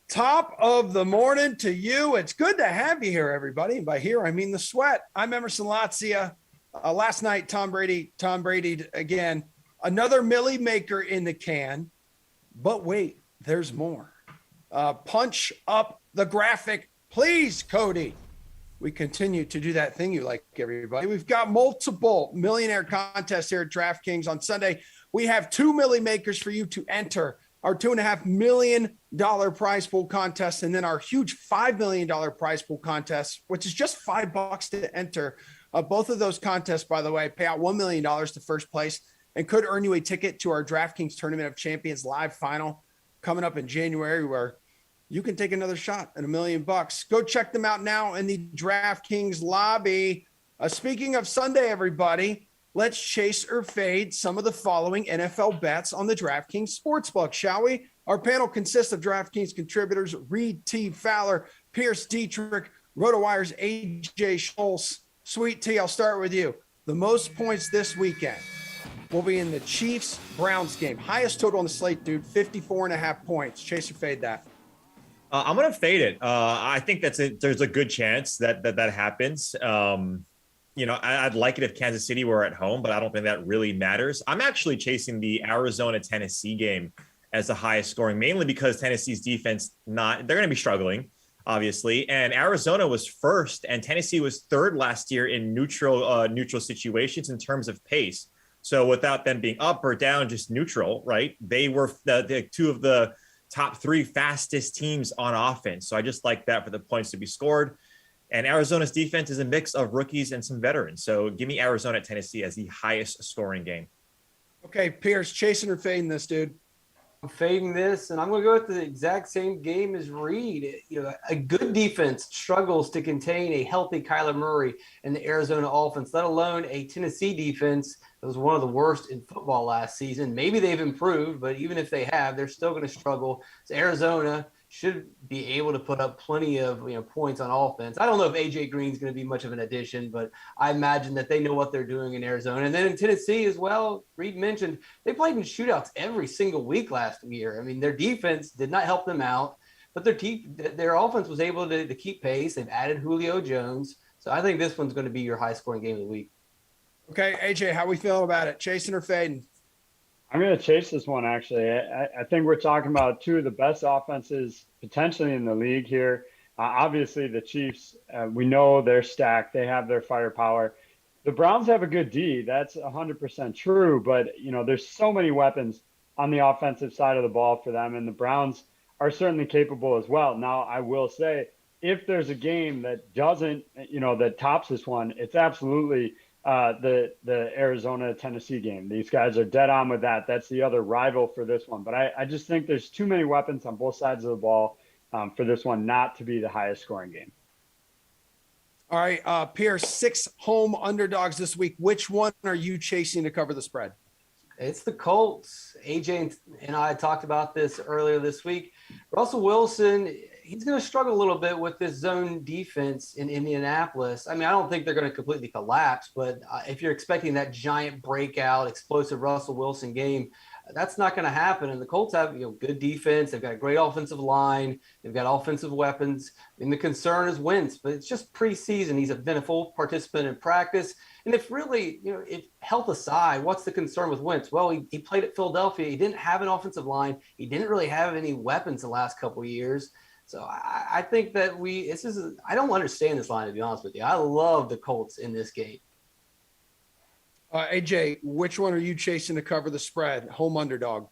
Top of the morning to you. It's good to have you here, everybody. And by here, I mean the sweat. I'm Emerson Lotzia. Last night, Tom Brady again. Another Millie maker in the can. But wait, there's more. Punch up the graphic, please, Cody. We continue to do that thing you like, everybody. We've got multiple millionaire contests here at DraftKings on Sunday. We have 2 Millie makers for you to enter. Our $2.5 million prize pool contest, and then our huge $5 million prize pool contest, which is just $5 to enter. Both of those contests, by the way, pay out $1 million to first place and could earn you a ticket to our DraftKings Tournament of Champions live final coming up in January, where you can take another shot at $1 million. Go check them out now in the DraftKings lobby. Speaking of Sunday, everybody, let's chase or fade some of the following NFL bets on the DraftKings Sportsbook, shall we? Our panel consists of DraftKings contributors Reed T. Fowler, Pierce Dietrich, RotoWire's AJ Schultz. Sweet T, I'll start with you. The most points this weekend will be in the Chiefs-Browns game. Highest total on the slate, dude, 54.5 points. Chase or fade that? I'm going to fade it. I think there's a good chance that happens. I'd like it if Kansas City were at home, but I don't think that really matters. I'm actually chasing the Arizona-Tennessee game as the highest scoring, mainly because Tennessee's defense, they're going to be struggling, obviously. And Arizona was first and Tennessee was third last year in neutral situations in terms of pace. So without them being up or down, just neutral, right? They were the two of the top 3 fastest teams on offense. So I just like that for the points to be scored. And Arizona's defense is a mix of rookies and some veterans. So give me Arizona at Tennessee as the highest scoring game. Okay, Pierce, chasing or fading this, dude? I'm fading this, and I'm going to go with the exact same game as Reed. A good defense struggles to contain a healthy Kyler Murray and the Arizona offense, let alone a Tennessee defense that was one of the worst in football last season. Maybe they've improved, but even if they have, they're still going to struggle. So Arizona should be able to put up plenty of points on offense. I don't know if AJ Green's going to be much of an addition, but I imagine that they know what they're doing in Arizona. And then in Tennessee as well, Reed mentioned, they played in shootouts every single week last year. I mean, their defense did not help them out, but their offense was able to keep pace. They've added Julio Jones. So I think this one's going to be your high-scoring game of the week. Okay, AJ, how we feeling about it? Chasing or fading? I'm going to chase this one, actually. I think we're talking about 2 of the best offenses potentially in the league here. Obviously, the Chiefs, we know they're stacked. They have their firepower. The Browns have a good D. That's 100% true. But, there's so many weapons on the offensive side of the ball for them. And the Browns are certainly capable as well. Now, I will say, if there's a game that doesn't, that tops this one, it's absolutely the Arizona-Tennessee game. These guys are dead on with that. That's the other rival for this one. But I just think there's too many weapons on both sides of the ball for this one not to be the highest scoring game. All right, Pierce, 6 home underdogs this week. Which one are you chasing to cover the spread? It's the Colts. AJ and I talked about this earlier this week. Russell Wilson, he's going to struggle a little bit with this zone defense in Indianapolis. I mean, I don't think they're going to completely collapse, but if you're expecting that giant breakout, explosive Russell Wilson game, that's not going to happen. And the Colts have good defense. They've got a great offensive line. They've got offensive weapons. And the concern is Wentz, but it's just preseason. He's been a full participant in practice. And if really, if health aside, what's the concern with Wentz? Well, he played at Philadelphia. He didn't have an offensive line. He didn't really have any weapons the last couple of years. So I think that I don't understand this line, to be honest with you. I love the Colts in this game. AJ, which one are you chasing to cover the spread? Home underdog.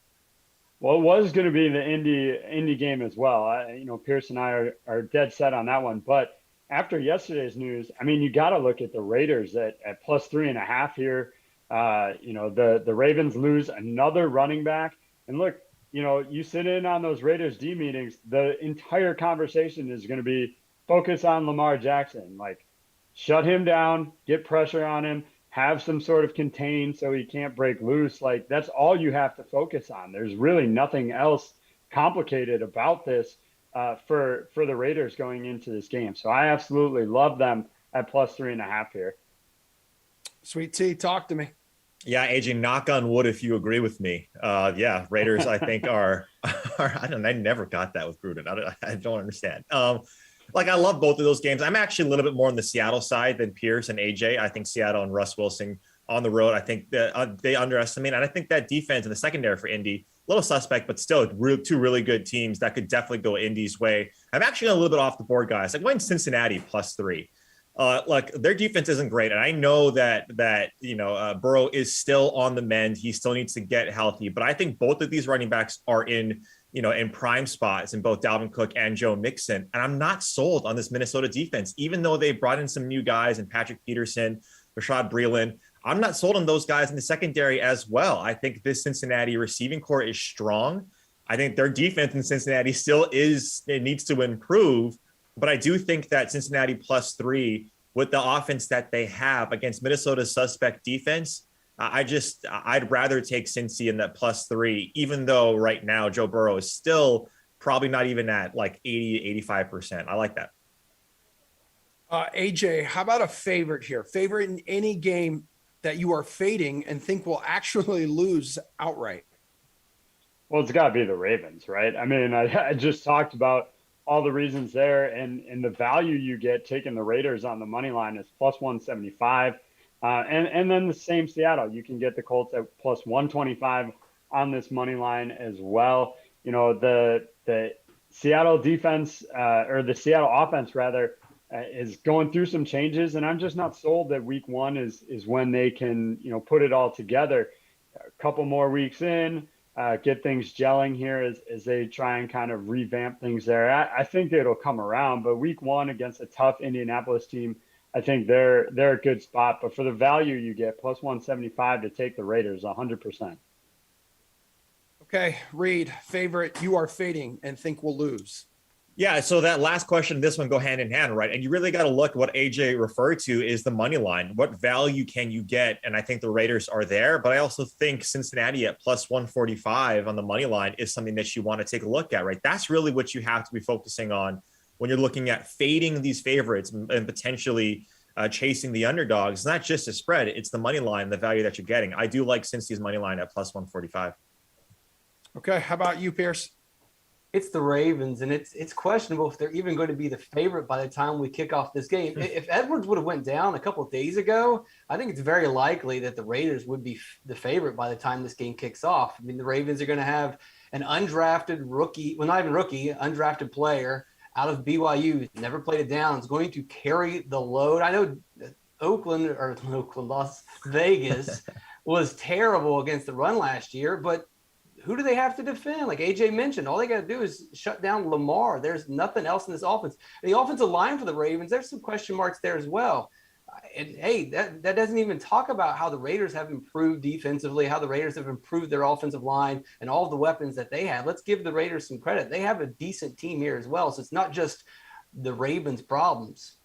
Well, it was going to be the Indy game as well. Pierce and I are dead set on that one. But after yesterday's news, I mean, you got to look at the Raiders at plus 3.5 here. The Ravens lose another running back. And look, you sit in on those Raiders D meetings, the entire conversation is going to be focus on Lamar Jackson. Like, shut him down, get pressure on him, have some sort of contain so he can't break loose. Like, that's all you have to focus on. There's really nothing else complicated about this for the Raiders going into this game. So I absolutely love them at plus 3.5 here. Sweet T, talk to me. Yeah, AJ, knock on wood if you agree with me. Yeah, Raiders, I think I don't. I never got that with Gruden. I don't understand. Like I love both of those games. I'm actually a little bit more on the Seattle side than Pierce and AJ. I think Seattle and Russ Wilson on the road. I think that they underestimate, and I think that defense in the secondary for Indy, a little suspect, but still two really good teams that could definitely go Indy's way. I'm actually a little bit off the board, guys. Like going Cincinnati +3. Like their defense isn't great, and I know that Burrow is still on the mend. He still needs to get healthy, but I think both of these running backs are in prime spots in both Dalvin Cook and Joe Mixon, and I'm not sold on this Minnesota defense, even though they brought in some new guys and Patrick Peterson, Rashad Breeland. I'm not sold on those guys in the secondary as well. I think this Cincinnati receiving core is strong. I think their defense in Cincinnati it needs to improve. But I do think that Cincinnati +3 with the offense that they have against Minnesota's suspect defense, I'd rather take Cincy in that +3, even though right now Joe Burrow is still probably not even at like 80-85%. I like that. AJ, how about a favorite here? Favorite in any game that you are fading and think will actually lose outright? Well, it's got to be the Ravens, right? I mean, I just talked about all the reasons there, and the value you get taking the Raiders on the money line is +175, and then the same Seattle, you can get the Colts at +125 on this money line as well. You know, the Seattle defense or the Seattle offense rather is going through some changes, and I'm just not sold that week one is when they can put it all together. A couple more weeks in. Get things gelling here as they try and kind of revamp things there. I think it'll come around, but week one against a tough Indianapolis team, I think they're a good spot. But for the value you get, +175 to take the Raiders, 100%. Okay, Reed, favorite you are fading and think will lose. Yeah, so that last question, this one go hand in hand, right? And you really got to look what AJ referred to is the money line. What value can you get? And I think the Raiders are there, but I also think Cincinnati at +145 on the money line is something that you want to take a look at, right? That's really what you have to be focusing on when you're looking at fading these favorites and potentially chasing the underdogs. It's not just a spread, it's the money line, the value that you're getting. I do like Cincy's money line at +145. Okay, how about you, Pierce? It's the Ravens, and it's questionable if they're even going to be the favorite by the time we kick off this game. If Edwards would have went down a couple of days ago, I think it's very likely that the Raiders would be the favorite by the time this game kicks off. I mean, the Ravens are going to have an undrafted rookie, well, not even rookie, undrafted player out of BYU, never played it down, is going to carry the load. I know Las Vegas was terrible against the run last year, but who do they have to defend? Like AJ mentioned, all they got to do is shut down Lamar. There's nothing else in this offense. The offensive line for the Ravens, there's some question marks there as well. And hey, that doesn't even talk about how the Raiders have improved defensively, how the Raiders have improved their offensive line and all of the weapons that they have. Let's give the Raiders some credit. They have a decent team here as well. So it's not just the Ravens' problems.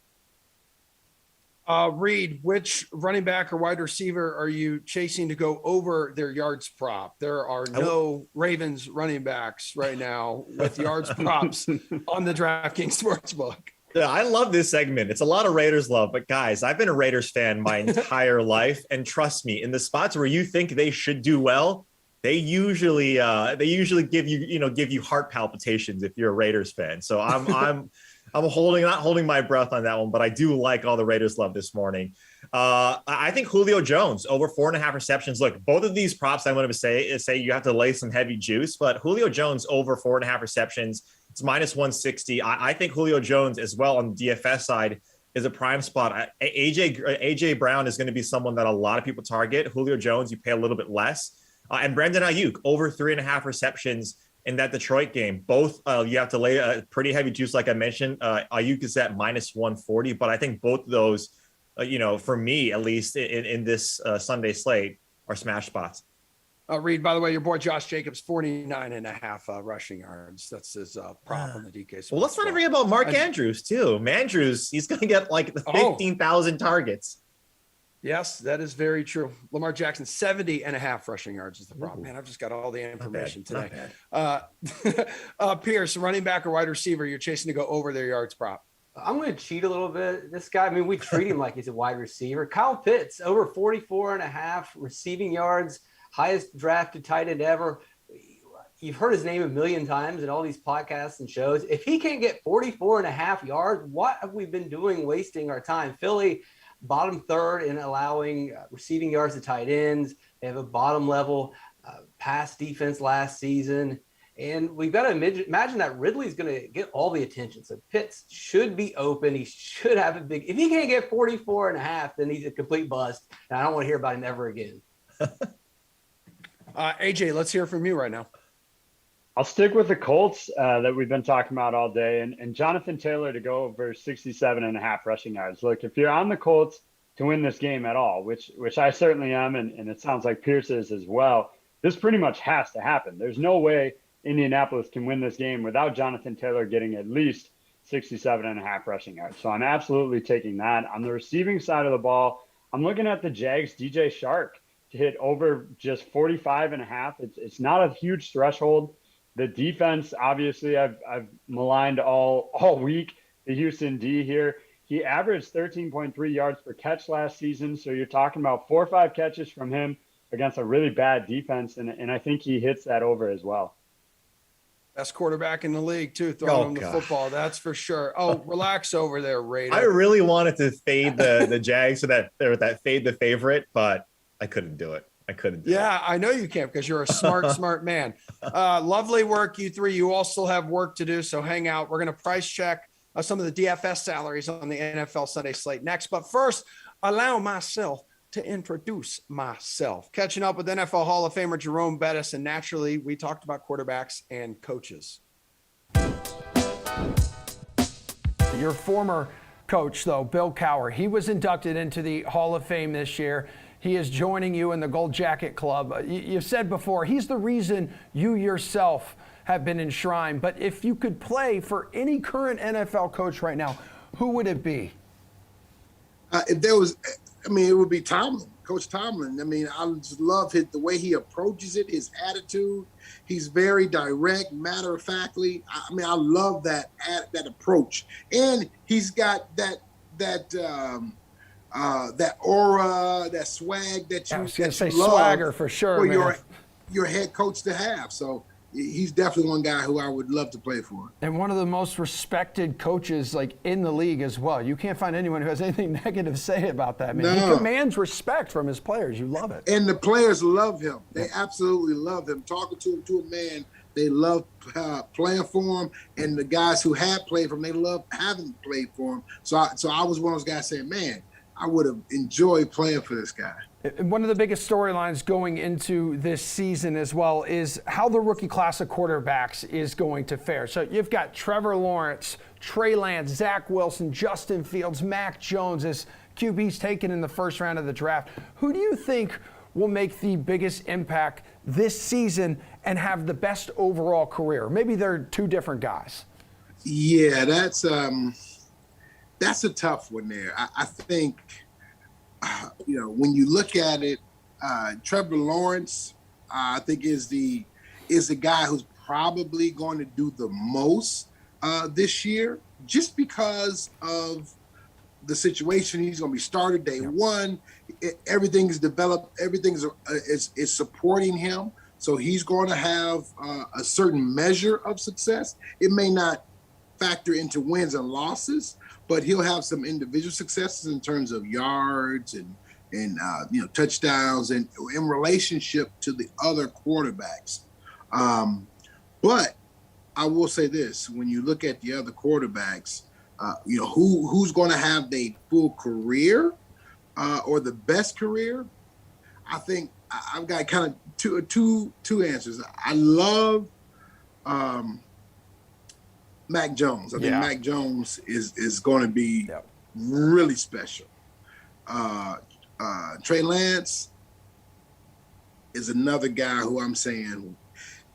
Reed, which running back or wide receiver are you chasing to go over their yards prop? There are no Ravens running backs right now with yards props on the DraftKings Sportsbook. Yeah, I love this segment. It's a lot of Raiders love, but guys, I've been a Raiders fan my entire life, and trust me, in the spots where you think they should do well, they usually give you heart palpitations if you're a Raiders fan. So I'm not holding my breath on that one, but I do like all the Raiders love this morning. I think Julio Jones over 4.5 receptions. Look, both of these props I want to say you have to lay some heavy juice, but Julio Jones over 4.5 receptions, it's -160. I think Julio Jones as well on the DFS side is a prime spot. AJ Brown is going to be someone that a lot of people target. Julio Jones, you pay a little bit less. And Brandon Ayuk over 3.5 receptions in that Detroit game. Both you have to lay a pretty heavy juice, like I mentioned. Ayuk is at -140, but I think both of those, for me at least in this Sunday slate, are smash spots. Reed, by the way, your boy Josh Jacobs, 49.5 rushing yards. That's his prop on the DK. Well, let's not forget about Mark Andrews too. Andrews, he's going to get like 15,000 targets. Yes, that is very true. Lamar Jackson, 70.5 rushing yards is the problem. Man, I've just got all the information today. Pierce, running back or wide receiver, you're chasing to go over their yards prop. I'm going to cheat a little bit. This guy, I mean, we treat him like he's a wide receiver. Kyle Pitts, over 44.5 receiving yards, highest drafted tight end ever. You've heard his name a million times in all these podcasts and shows. If he can't get 44.5 yards, what have we been doing wasting our time? Philly, bottom third in allowing receiving yards to tight ends. They have a bottom level pass defense last season. And we've got to imagine that Ridley's going to get all the attention. So Pitts should be open. He should have a big – if he can't get 44.5, then he's a complete bust. And I don't want to hear about him ever again. AJ, let's hear from you right now. I'll stick with the Colts that we've been talking about all day, and Jonathan Taylor to go over 67.5 rushing yards. Look, if you're on the Colts to win this game at all, which I certainly am, and it sounds like Pierce is as well, this pretty much has to happen. There's no way Indianapolis can win this game without Jonathan Taylor getting at least 67.5 rushing yards. So I'm absolutely taking that. On the receiving side of the ball, I'm looking at the Jags' DJ Shark to hit over just 45.5. It's not a huge threshold. The defense, obviously, I've maligned all week. The Houston D here. He averaged 13.3 yards per catch last season. So you're talking about 4 or 5 catches from him against a really bad defense. And I think he hits that over as well. Best quarterback in the league, too, throwing him the football. That's for sure. Oh, relax over there, Raider. I really wanted to fade the Jags so that fade the favorite, but I couldn't do it. Yeah, I know you can't because you're a smart man. Lovely work, you three. You all still have work to do, so hang out. We're going to price check some of the DFS salaries on the NFL Sunday slate next. But first, allow myself to introduce myself. Catching up with NFL Hall of Famer Jerome Bettis, and naturally, we talked about quarterbacks and coaches. Your former coach, though, Bill Cowher, he was inducted into the Hall of Fame this year. He is joining you in the Gold Jacket Club. You've said before, he's the reason you yourself have been enshrined. But if you could play for any current NFL coach right now, who would it be? If there was, it would be Tomlin, Coach Tomlin. I just love the way he approaches it, his attitude. He's very direct, matter-of-factly. I love that approach. And he's got that aura, that swag that you, I was going to say love swagger for sure, for your head coach to have. So he's definitely one guy who I would love to play for. And one of the most respected coaches in the league as well. You can't find anyone who has anything negative to say about that, man. No. He commands respect from his players. You love it. And the players love him. They absolutely love him. Talking to a man, they love playing for him. And the guys who have played for him, they love having played for him. So I was one of those guys saying, man, I would have enjoyed playing for this guy. One of the biggest storylines going into this season as well is how the rookie class of quarterbacks is going to fare. So you've got Trevor Lawrence, Trey Lance, Zach Wilson, Justin Fields, Mac Jones as QBs taken in the first round of the draft. Who do you think will make the biggest impact this season and have the best overall career? Maybe they're two different guys. Yeah, that's a tough one there. I think, when you look at it, Trevor Lawrence, I think is the guy who's probably going to do the most this year, just because of the situation. He's going to be started day one. Everything is developed. Everything is supporting him. So he's going to have a certain measure of success. It may not factor into wins and losses, but he'll have some individual successes in terms of yards and touchdowns and in relationship to the other quarterbacks. But I will say this: when you look at the other quarterbacks, who's going to have the full career or the best career? I think I've got kind of two answers. I love Mac Jones. I think Mac Jones is going to be really special. Trey Lance is another guy who I'm saying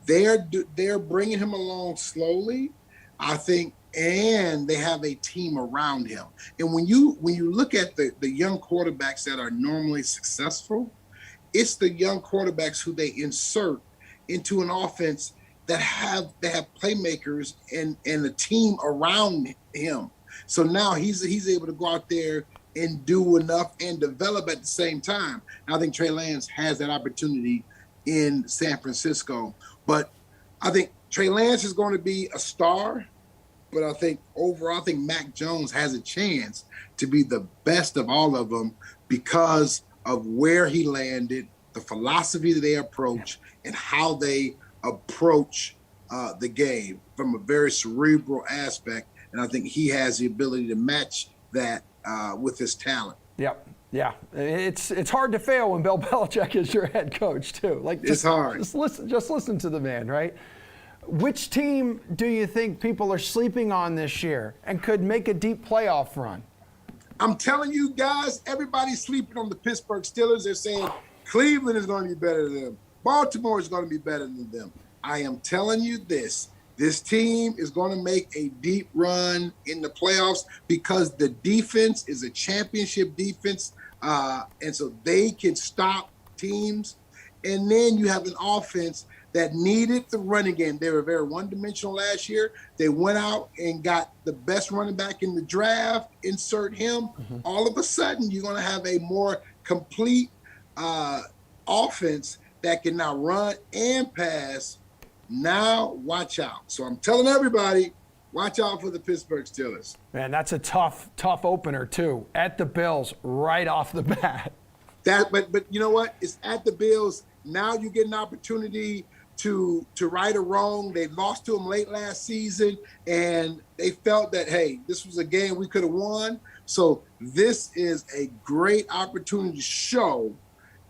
they're bringing him along slowly, I think, and they have a team around him. And when you look at the young quarterbacks that are normally successful, it's the young quarterbacks who they insert into an offense that have playmakers and a team around him. So now he's able to go out there and do enough and develop at the same time. And I think Trey Lance has that opportunity in San Francisco. But I think Trey Lance is going to be a star. But I think overall, I think Mac Jones has a chance to be the best of all of them because of where he landed, the philosophy that they approach, and how they approach the game from a very cerebral aspect. And I think he has the ability to match that with his talent. Yep. Yeah. It's hard to fail when Bill Belichick is your head coach too. Like it's hard. Just listen to the man, right? Which team do you think people are sleeping on this year and could make a deep playoff run? I'm telling you guys, everybody's sleeping on the Pittsburgh Steelers. They're saying Cleveland is going to be better than them. Baltimore is going to be better than them. I am telling you this team is going to make a deep run in the playoffs because the defense is a championship defense, and so they can stop teams. And then you have an offense that needed the running game. They were very one-dimensional last year. They went out and got the best running back in the draft, insert him. Mm-hmm. All of a sudden, you're going to have a more complete offense that can now run and pass. Now, watch out. So I'm telling everybody, watch out for the Pittsburgh Steelers. Man, that's a tough opener, too. At the Bills, right off the bat. But you know what? It's at the Bills. Now you get an opportunity to right a wrong. They lost to them late last season, and they felt that, hey, this was a game we could have won. So this is a great opportunity to show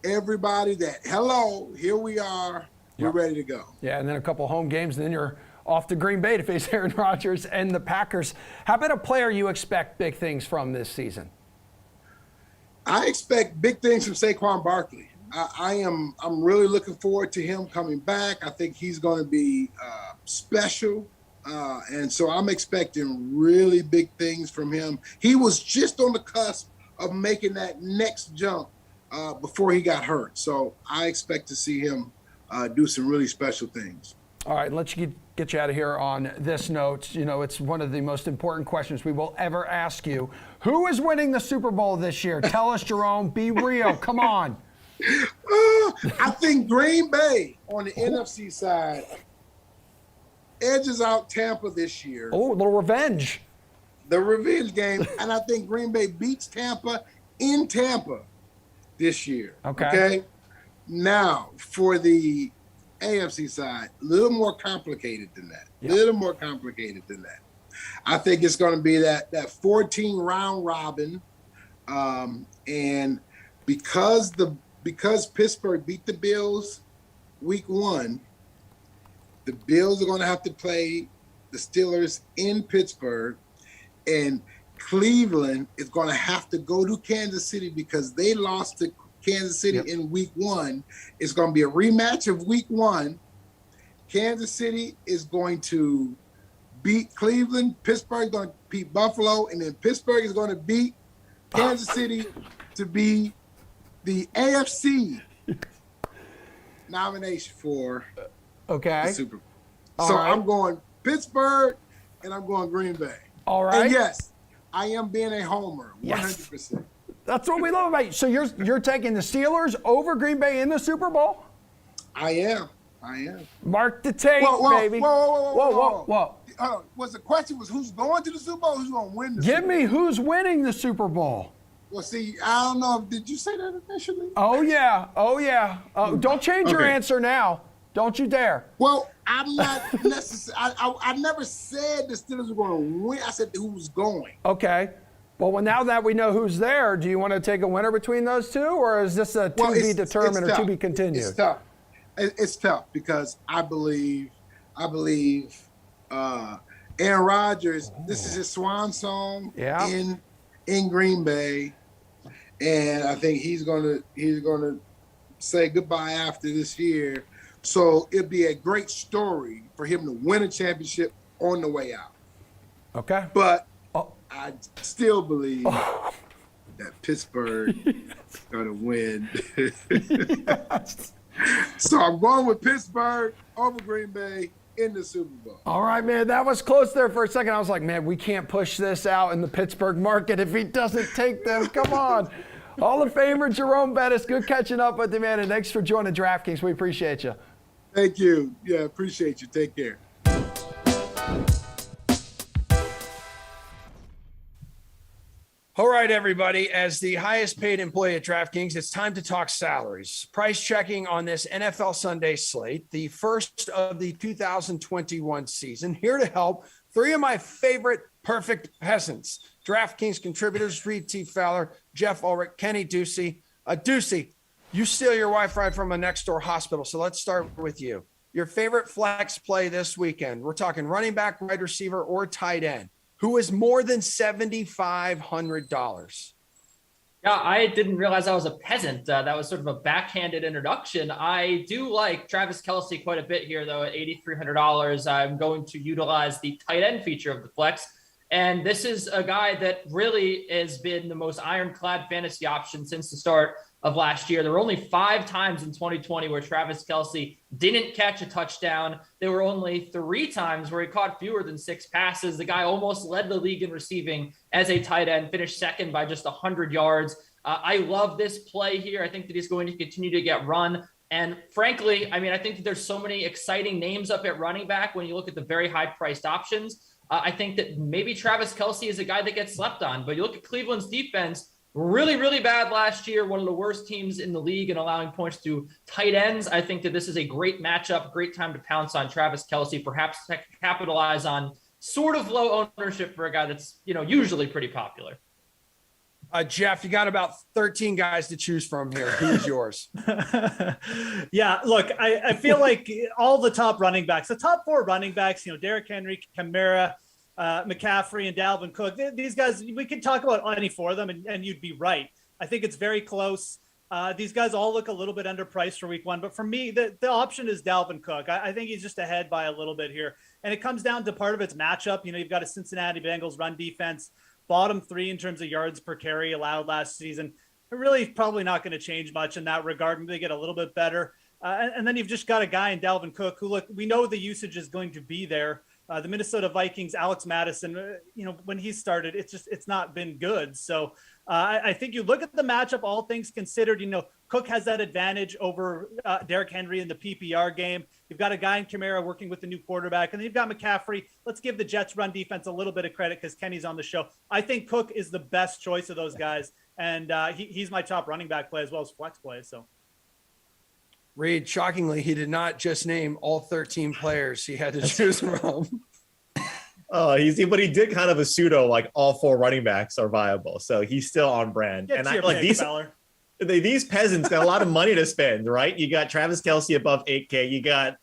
everybody that, hello, here we are. We're ready to go. Yeah, and then a couple home games, and then you're off to Green Bay to face Aaron Rodgers and the Packers. How about a player you expect big things from this season? I expect big things from Saquon Barkley. I'm really looking forward to him coming back. I think he's going to be special. And so I'm expecting really big things from him. He was just on the cusp of making that next jump before he got hurt. So I expect to see him do some really special things. All right, let's get you out of here on this note. You know, it's one of the most important questions we will ever ask you. Who is winning the Super Bowl this year? Tell us, Jerome. Be real. Come on. I think Green Bay on the NFC side edges out Tampa this year. Oh, a little revenge. The revenge game. And I think Green Bay beats Tampa in Tampa this year. Okay? Now, for the AFC side, a little more complicated than that. A little more complicated than that. I think it's going to be that 14 round robin. And because Pittsburgh beat the Bills week 1, the Bills are going to have to play the Steelers in Pittsburgh, and Cleveland is going to have to go to Kansas City because they lost to Kansas City in week 1. It's going to be a rematch of week 1. Kansas City is going to beat Cleveland. Pittsburgh is going to beat Buffalo, and then Pittsburgh is going to beat Kansas City to be the AFC nomination for the Super Bowl. So I'm going Pittsburgh, and I'm going Green Bay. All right. And yes, I am being a homer, 100%. Yes. That's what we love about you. So you're taking the Steelers over Green Bay in the Super Bowl? I am. Mark the tape, baby. Whoa. Was the question who's going to the Super Bowl? Who's going to win the Super Bowl? Give me who's winning the Super Bowl. Well, see, I don't know. Did you say that initially? Oh, yeah. Don't change your answer now. Don't you dare. Well, I'm not necessarily. I never said the Steelers were going to win. I said who was going. Okay. Well, now that we know who's there, do you want to take a winner between those two, or is this a to be determined or to be continued? It's tough. It's tough because I believe Aaron Rodgers. This is his swan song in Green Bay, and I think he's gonna say goodbye after this year. So it'd be a great story for him to win a championship on the way out. Okay, but I still believe that Pittsburgh is gonna win. So I'm going with Pittsburgh over Green Bay in the Super Bowl. All right, man. That was close there for a second. I was like, man, we can't push this out in the Pittsburgh market if he doesn't take them. Come on. Hall of Famer Jerome Bettis, good catching up with you, man. And thanks for joining DraftKings. We appreciate you. Thank you. Yeah, appreciate you. Take care. All right, everybody. As the highest paid employee at DraftKings, it's time to talk salaries. Price checking on this NFL Sunday slate, the first of the 2021 season. Here to help, three of my favorite perfect peasants. DraftKings contributors, Reed T. Fowler, Jeff Ulrich, Kenny Ducey. Ducey, you steal your Wi-Fi from a next door hospital, so let's start with you. Your favorite flex play this weekend. We're talking running back, wide receiver, or tight end. Who is more than $7,500? Yeah, I didn't realize I was a peasant. That was sort of a backhanded introduction. I do like Travis Kelce quite a bit here, though, at $8,300. I'm going to utilize the tight end feature of the flex. And this is a guy that really has been the most ironclad fantasy option since the start of last year. There were only 5 times in 2020 where Travis Kelce didn't catch a touchdown. There were only 3 times where he caught fewer than 6 passes. The guy almost led the league in receiving as a tight end, finished second by just 100 yards. I love this play here. I think that he's going to continue to get run. And frankly, I mean, I think that there's so many exciting names up at running back when you look at the very high-priced options. I think that maybe Travis Kelce is a guy that gets slept on. But you look at Cleveland's defense, really, really bad last year, one of the worst teams in the league in allowing points to tight ends. I think that this is a great matchup, great time to pounce on Travis Kelce, perhaps capitalize on sort of low ownership for a guy that's, usually pretty popular. Jeff, you got about 13 guys to choose from here. Who's yours? Yeah, look, I feel like all the top running backs, the top 4 running backs, Derrick Henry, Kamara, McCaffrey, and Dalvin Cook, these guys, we could talk about any 4 of them, and you'd be right. I think it's very close. These guys all look a little bit underpriced for week 1, but for me, the option is Dalvin Cook. I think he's just ahead by a little bit here. And it comes down to part of its matchup. You've got a Cincinnati Bengals run defense, bottom 3 in terms of yards per carry allowed last season. They're really probably not going to change much in that regard. Maybe they get a little bit better. And then you've just got a guy in Dalvin Cook who, look, we know the usage is going to be there. The Minnesota Vikings, Alex Madison, when he started, it's not been good. So I think you look at the matchup, all things considered, Cook has that advantage over Derrick Henry in the PPR game. You've got a guy in Kamara working with the new quarterback, and then you've got McCaffrey. Let's give the Jets run defense a little bit of credit because Kenny's on the show. I think Cook is the best choice of those guys, and he's my top running back play as well as flex play. So. Reed, shockingly, he did not just name all 13 players he had to choose from. But he did kind of a pseudo, like all 4 running backs are viable. So he's still on brand. Get and to I your like pick, these peasants got a lot of money to spend, right? You got Travis Kelce above 8K. You got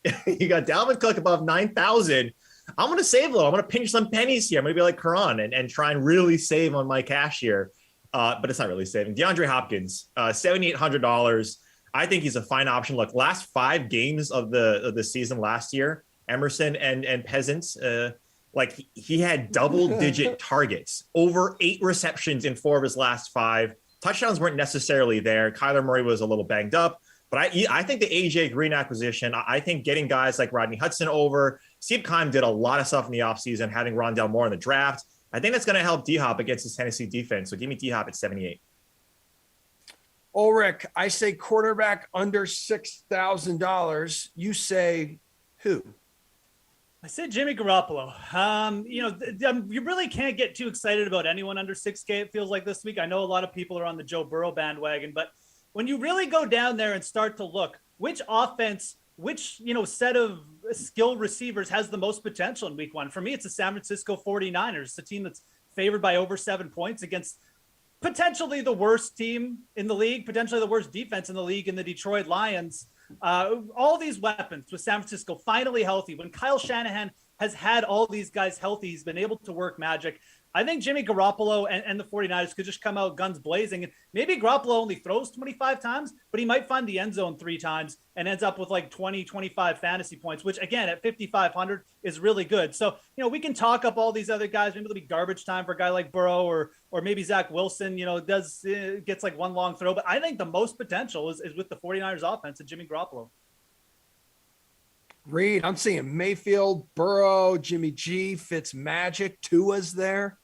Dalvin Cook above 9,000. I'm going to save a little. I'm going to pinch some pennies here. I'm going to be like Karan and try and really save on my cash here. But it's not really saving. DeAndre Hopkins, $7,800. I think he's a fine option. Look, last 5 games of the season last year, Emerson and Peasants, he had double-digit targets, over 8 receptions in 4 of his last 5. Touchdowns weren't necessarily there. Kyler Murray was a little banged up. But I think the AJ Green acquisition, I think getting guys like Rodney Hudson over, Steve Keim did a lot of stuff in the offseason, having Rondale Moore in the draft. I think that's going to help D-Hop against this Tennessee defense. So give me D-Hop at 78. Ulrich, I say quarterback under $6,000. You say who? I said Jimmy Garoppolo. You really can't get too excited about anyone under 6K, it feels like this week. I know a lot of people are on the Joe Burrow bandwagon, but when you really go down there and start to look, which offense, which set of skill receivers has the most potential in week 1? For me, it's the San Francisco 49ers. It's a team that's favored by over 7 points against potentially the worst team in the league, potentially the worst defense in the league in the Detroit Lions. All these weapons with San Francisco finally healthy. When Kyle Shanahan has had all these guys healthy, he's been able to work magic. I think Jimmy Garoppolo and the 49ers could just come out guns blazing. And maybe Garoppolo only throws 25 times, but he might find the end zone 3 times and ends up with like 20, 25 fantasy points, which again, at 5,500 is really good. So, we can talk up all these other guys. Maybe it'll be garbage time for a guy like Burrow or maybe Zach Wilson, gets like 1 long throw. But I think the most potential is with the 49ers offense and Jimmy Garoppolo. Reed, I'm seeing Mayfield, Burrow, Jimmy G, Fitzmagic, Tua's there.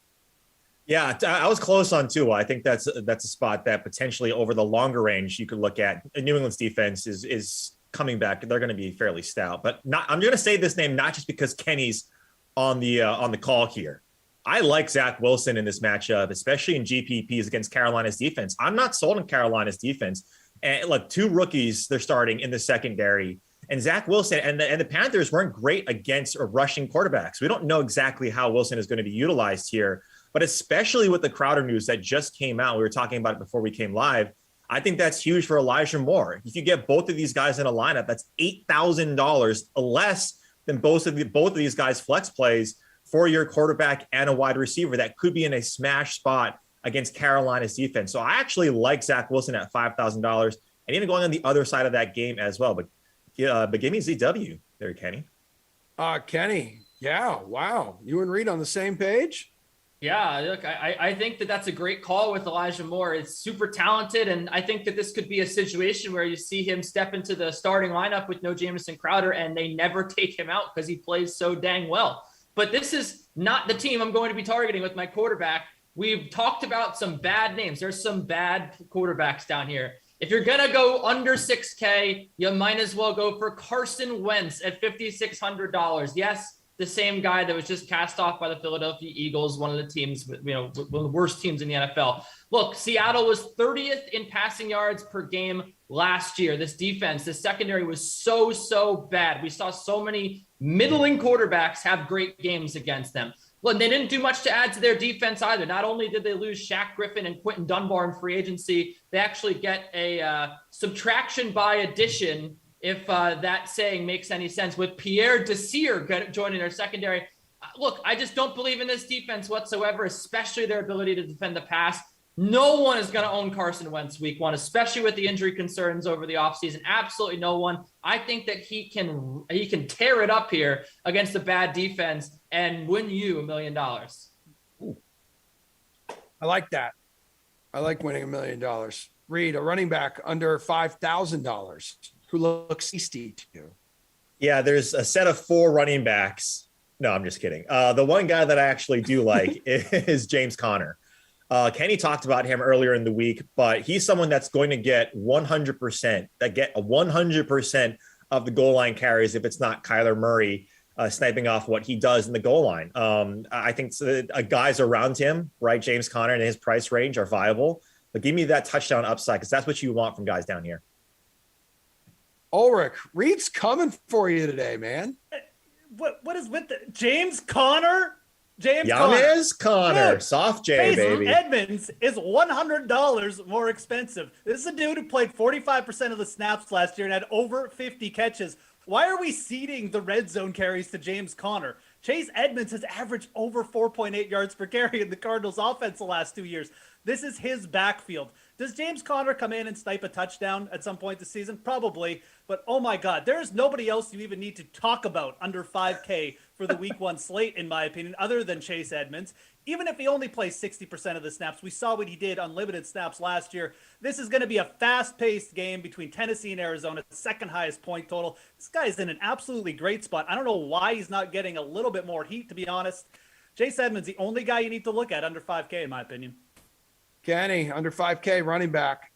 Yeah, I was close on Tua. I think that's a spot that potentially over the longer range you could look at. New England's defense is coming back. They're going to be fairly stout, but I'm going to say this name not just because Kenny's on the call here. I like Zach Wilson in this matchup, especially in GPPs against Carolina's defense. I'm not sold on Carolina's defense. And look, two rookies they're starting in the secondary, and Zach Wilson and the Panthers weren't great against rushing quarterbacks. We don't know exactly how Wilson is going to be utilized here. But especially with the Crowder news that just came out, we were talking about it before we came live. I think that's huge for Elijah Moore. If you get both of these guys in a lineup, that's $8,000 less than both of these guys' flex plays for your quarterback and a wide receiver that could be in a smash spot against Carolina's defense. So I actually like Zach Wilson at $5,000 and even going on the other side of that game as well. But give me ZW there, Kenny. Kenny, yeah, wow. You and Reed on the same page? Yeah, look, I think that that's a great call with Elijah Moore. It's super talented, and I think that this could be a situation where you see him step into the starting lineup with no Jamison Crowder, and they never take him out because he plays so dang well. But this is not the team I'm going to be targeting with my quarterback. We've talked about some bad names. There's some bad quarterbacks down here. If you're going to go under 6K, you might as well go for Carson Wentz at $5,600. Yes, the same guy that was just cast off by the Philadelphia Eagles, one of the teams, one of the worst teams in the NFL. Look, Seattle was 30th in passing yards per game last year. This defense, this secondary was so bad. We saw so many middling quarterbacks have great games against them. Well, they didn't do much to add to their defense either. Not only did they lose Shaq Griffin and Quentin Dunbar in free agency, they actually get a subtraction by addition, if that saying makes any sense, with Pierre Desir joining their secondary. Look, I just don't believe in this defense whatsoever, especially their ability to defend the pass. No one is going to own Carson Wentz week one, especially with the injury concerns over the offseason. Absolutely no one. I think that he can tear it up here against a bad defense and win you $1 million. Ooh. I like that. I like winning $1 million. Reed, a running back under $5,000 who looks tasty to you. Yeah, there's a set of 4 running backs. No, I'm just kidding. The one guy that I actually do like is James Conner. Kenny talked about him earlier in the week, but he's someone that's going to get 100% of the goal line carries if it's not Kyler Murray sniping off what he does in the goal line. I think guys around him, right, James Conner and his price range are viable, but give me that touchdown upside because that's what you want from guys down here. Ulrich, Reed's coming for you today, man. What is with the James Conner? James Conner, Dude, soft J, baby. Edmonds is $100 more expensive. This is a dude who played 45% of the snaps last year and had over 50 catches. Why are we ceding the red zone carries to James Conner? Chase Edmonds has averaged over 4.8 yards per carry in the Cardinals offense the last 2 years. This is his backfield. Does James Conner come in and snipe a touchdown at some point this season? Probably. But, oh, my God, there's nobody else you even need to talk about under 5K for the week 1 slate, in my opinion, other than Chase Edmonds. Even if he only plays 60% of the snaps, we saw what he did on limited snaps last year. This is going to be a fast-paced game between Tennessee and Arizona, second highest point total. This guy is in an absolutely great spot. I don't know why he's not getting a little bit more heat, to be honest. Chase Edmonds, the only guy you need to look at under 5K, in my opinion. Kenny, under 5K, running back.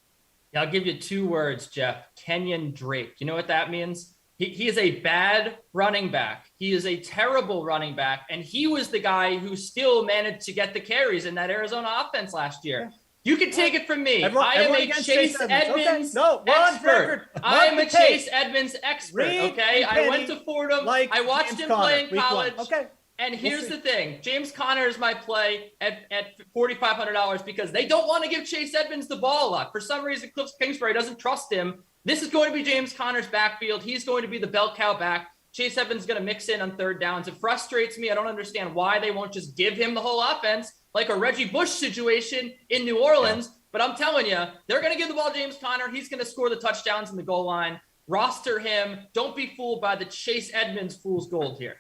Yeah, I'll give you 2 words, Jeff. Kenyon Drake. You know what that means? He is a bad running back. He is a terrible running back. And he was the guy who still managed to get the carries in that Arizona offense last year. You can take it from me. I am a Chase Edmonds expert. I am a Chase Edmonds expert, okay? I went to Fordham. I watched him play in college. Okay. And here's the thing. James Conner is my play at $4,500 because they don't want to give Chase Edmonds the ball a lot. For some reason, Cliff Kingsbury doesn't trust him. This is going to be James Conner's backfield. He's going to be the bell cow back. Chase Edmonds is going to mix in on third downs. It frustrates me. I don't understand why they won't just give him the whole offense like a Reggie Bush situation in New Orleans. Yeah. But I'm telling you, they're going to give the ball to James Conner. He's going to score the touchdowns in the goal line. Roster him. Don't be fooled by the Chase Edmonds fool's gold here.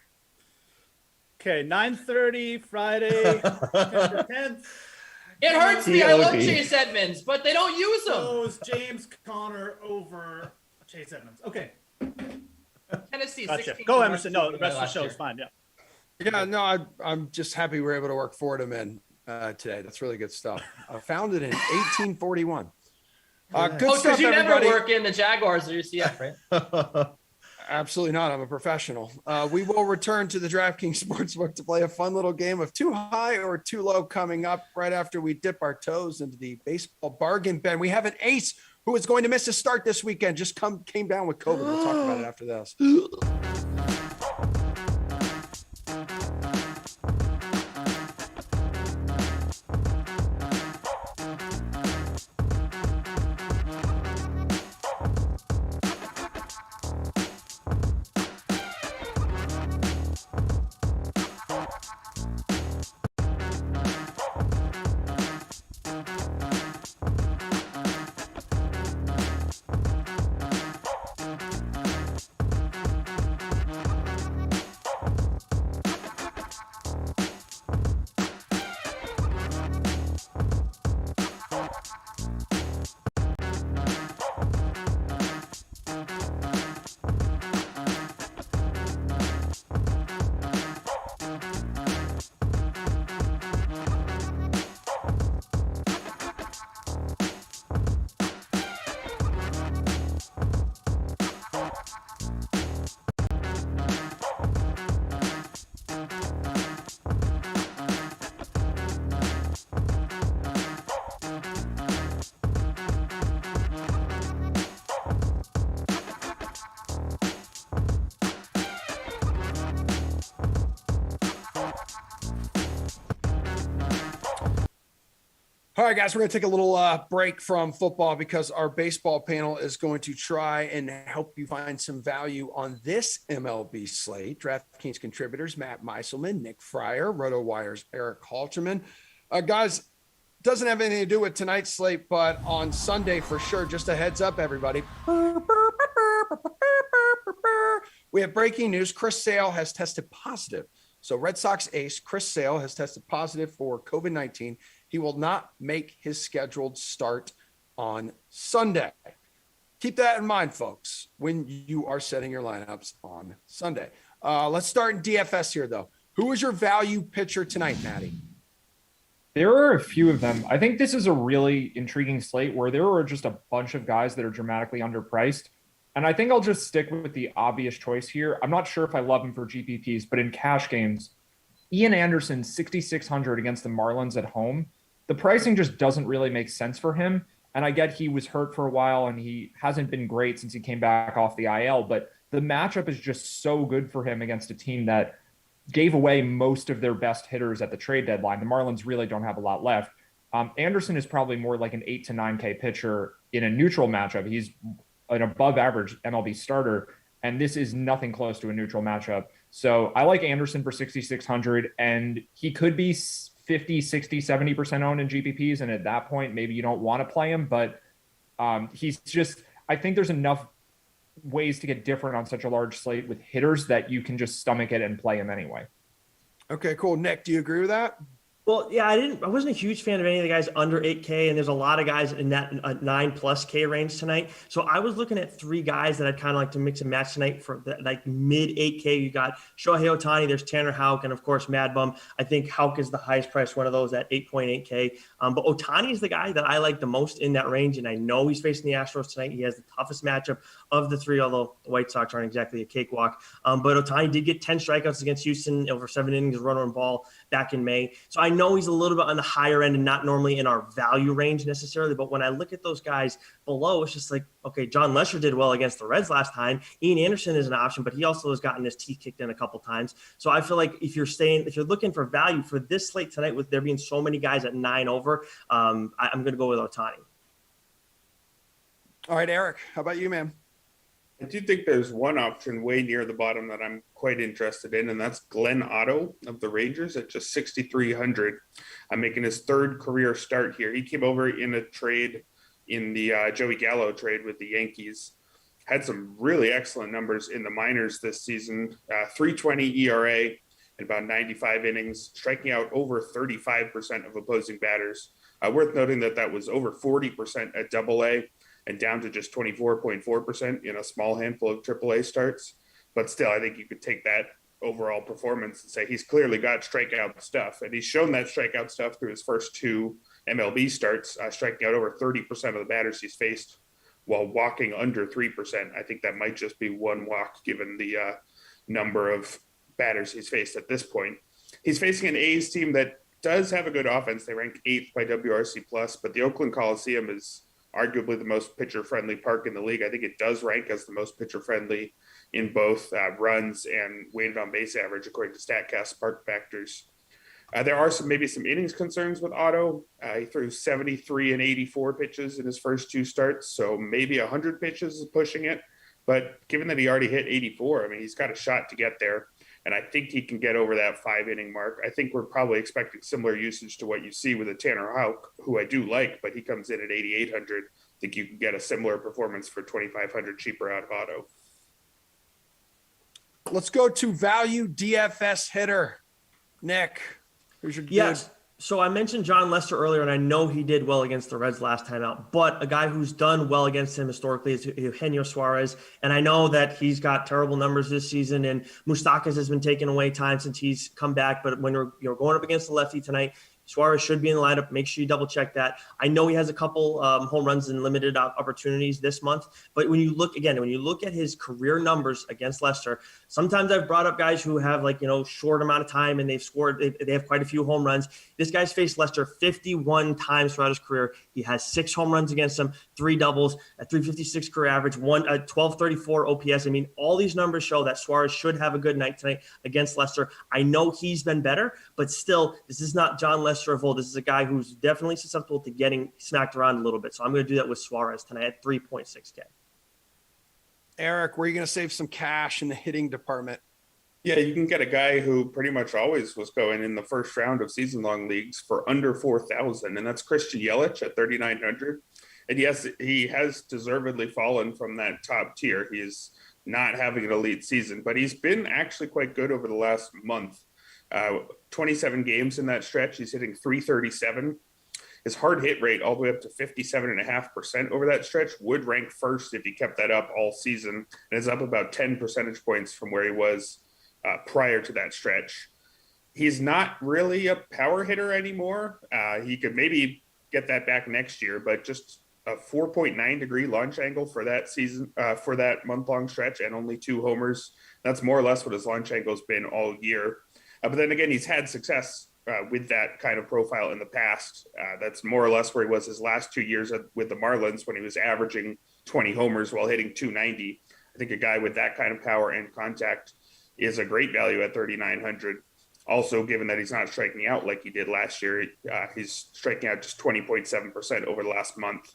Okay, 9:30 Friday, September 10th. It hurts me. I love Chase Edmonds, but they don't use him. Goes James Conner over Chase Edmonds. Okay. Tennessee, Gotcha. 16 Go to Emerson. No, the rest of the last show year. is fine. Yeah. Yeah, no, I'm just happy we were able to work Fordham in today. That's really good stuff. Founded in 1841. Good Coach, stuff, because you never everybody. work in the Jaguars or UCF, right? Absolutely not. I'm a professional. We will return to the DraftKings Sportsbook to play a fun little game of too high or too low coming up right after we dip our toes into the baseball bargain bin. We have an ace who is going to miss a start this weekend. Just came down with COVID. We'll talk about it after this. All right, guys, we're going to take a little break from football because our baseball panel is going to try and help you find some value on this MLB slate. DraftKings contributors, Matt Meiselman, Nick Fryer, RotoWire's Eric Halterman. Guys, doesn't have anything to do with tonight's slate, but on Sunday for sure, just a heads up, everybody. We have breaking news. Chris Sale has tested positive. So Red Sox ace Chris Sale has tested positive for COVID-19. He will not make his scheduled start on Sunday. Keep that in mind, folks, when you are setting your lineups on Sunday. Let's start in DFS here, though. Who is your value pitcher tonight, Maddie? There are a few of them. I think this is a really intriguing slate where there are just a bunch of guys that are dramatically underpriced. And I think I'll just stick with the obvious choice here. I'm not sure if I love him for GPPs, but in cash games, Ian Anderson, 6,600 against the Marlins at home. The pricing just doesn't really make sense for him. And I get he was hurt for a while and he hasn't been great since he came back off the IL, but the matchup is just so good for him against a team that gave away most of their best hitters at the trade deadline. The Marlins really don't have a lot left. Anderson is probably more like an 8 to 9K pitcher in a neutral matchup. He's an above average MLB starter, and this is nothing close to a neutral matchup. So I like Anderson for 6,600, and he could be 50, 60, 70% owned in GPPs. And at that point, maybe you don't want to play him, but he's just, I think there's enough ways to get different on such a large slate with hitters that you can just stomach it and play him anyway. Okay, cool. Nick, do you agree with that? Well, yeah, I wasn't a huge fan of any of the guys under 8K, and there's a lot of guys in that 9+K range tonight. So I was looking at three guys that I'd kind of like to mix and match tonight for the, like mid 8K. You got Shohei Ohtani, there's Tanner Houck, and of course Mad Bum. I think Houck is the highest priced one of those at 8.8K. But Ohtani is the guy that I like the most in that range, and I know he's facing the Astros tonight. He has the toughest matchup of the three, although the White Sox aren't exactly a cakewalk. But Ohtani did get 10 strikeouts against Houston over 7 innings, runner and ball back in May. So I know he's a little bit on the higher end and not normally in our value range necessarily. But when I look at those guys below, it's just like, okay, John Lesher did well against the Reds last time. Ian Anderson is an option, but he also has gotten his teeth kicked in a couple times. So I feel like if you're looking for value for this slate tonight, with there being so many guys at 9 over, I'm going to go with Ohtani. All right, Eric, how about you, man? I do think there's one option way near the bottom that I'm quite interested in, and that's Glenn Otto of the Rangers at just 6,300. I'm making his third career start here. He came over in a trade in the Joey Gallo trade with the Yankees. Had some really excellent numbers in the minors this season. 3.20 ERA in about 95 innings, striking out over 35% of opposing batters. Worth noting that was over 40% at Double-A and down to just 24.4% in a small handful of AAA starts. but still, I think you could take that overall performance and say he's clearly got strikeout stuff, and he's shown that strikeout stuff through his first 2 MLB starts, striking out over 30% of the batters he's faced while walking under 3%. I think that might just be one walk given the number of batters he's faced at this point. He's facing an A's team that does have a good offense. They rank 8th by WRC plus, but the Oakland Coliseum is arguably the most pitcher-friendly park in the league. I think it does rank as the most pitcher-friendly in both runs and weighted on base average, according to StatCast Park Factors. There are maybe some innings concerns with Otto. He threw 73 and 84 pitches in his first 2 starts, so maybe 100 pitches is pushing it. But given that he already hit 84, I mean, he's got a shot to get there. And I think he can get over that 5-inning mark. I think we're probably expecting similar usage to what you see with a Tanner Houck, who I do like, but he comes in at 8,800. I think you can get a similar performance for 2,500 cheaper out of Otto. Let's go to value DFS hitter. Nick, who's your Yes. So I mentioned John Lester earlier, and I know he did well against the Reds last time out, but a guy who's done well against him historically is Eugenio Suarez. And I know that he's got terrible numbers this season, and Moustakas has been taking away time since he's come back. But when you're going up against the lefty tonight, Suarez should be in the lineup. Make sure you double check that. I know he has a couple home runs and limited opportunities this month, but when you look at his career numbers against Leicester, sometimes I've brought up guys who have short amount of time and they've scored. They have quite a few home runs. This guy's faced Leicester 51 times throughout his career. He has 6 home runs against them, 3 doubles, a 356 career average, 1234 OPS. I mean, all these numbers show that Suarez should have a good night tonight against Leicester. I know he's been better, but still, this is not John Lester of old. This is a guy who's definitely susceptible to getting smacked around a little bit. So I'm going to do that with Suarez tonight at 3.6K. Eric, where are you going to save some cash in the hitting department? Yeah, you can get a guy who pretty much always was going in the first round of season-long leagues for under 4,000, and that's Christian Yelich at 3,900. And yes, he has deservedly fallen from that top tier. He is not having an elite season, but he's been actually quite good over the last month. 27 games in that stretch. He's hitting 337. His hard hit rate all the way up to 57.5% over that stretch would rank first if he kept that up all season, and is up about 10 percentage points from where he was prior to that stretch. He's not really a power hitter anymore. He could maybe get that back next year, but just a 4.9 degree launch angle for that season, for that month-long stretch, and only 2 homers. That's more or less what his launch angle's been all year. But then again, he's had success with that kind of profile in the past. That's more or less where he was his last 2 years with the Marlins, when he was averaging 20 homers while hitting 290. I think a guy with that kind of power and contact is a great value at 3,900. Also, given that he's not striking out like he did last year, he's striking out just 20.7% over the last month.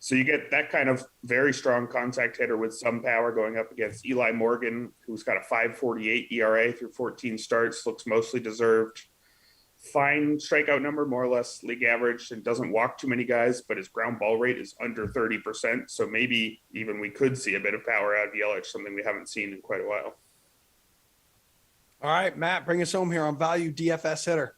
So you get that kind of very strong contact hitter with some power going up against Eli Morgan, who's got a 5.48 ERA through 14 starts, looks mostly deserved. Fine strikeout number, more or less league average, and doesn't walk too many guys, but his ground ball rate is under 30%. So maybe even we could see a bit of power out of Yelich, something we haven't seen in quite a while. All right, Matt, bring us home here on value DFS hitter.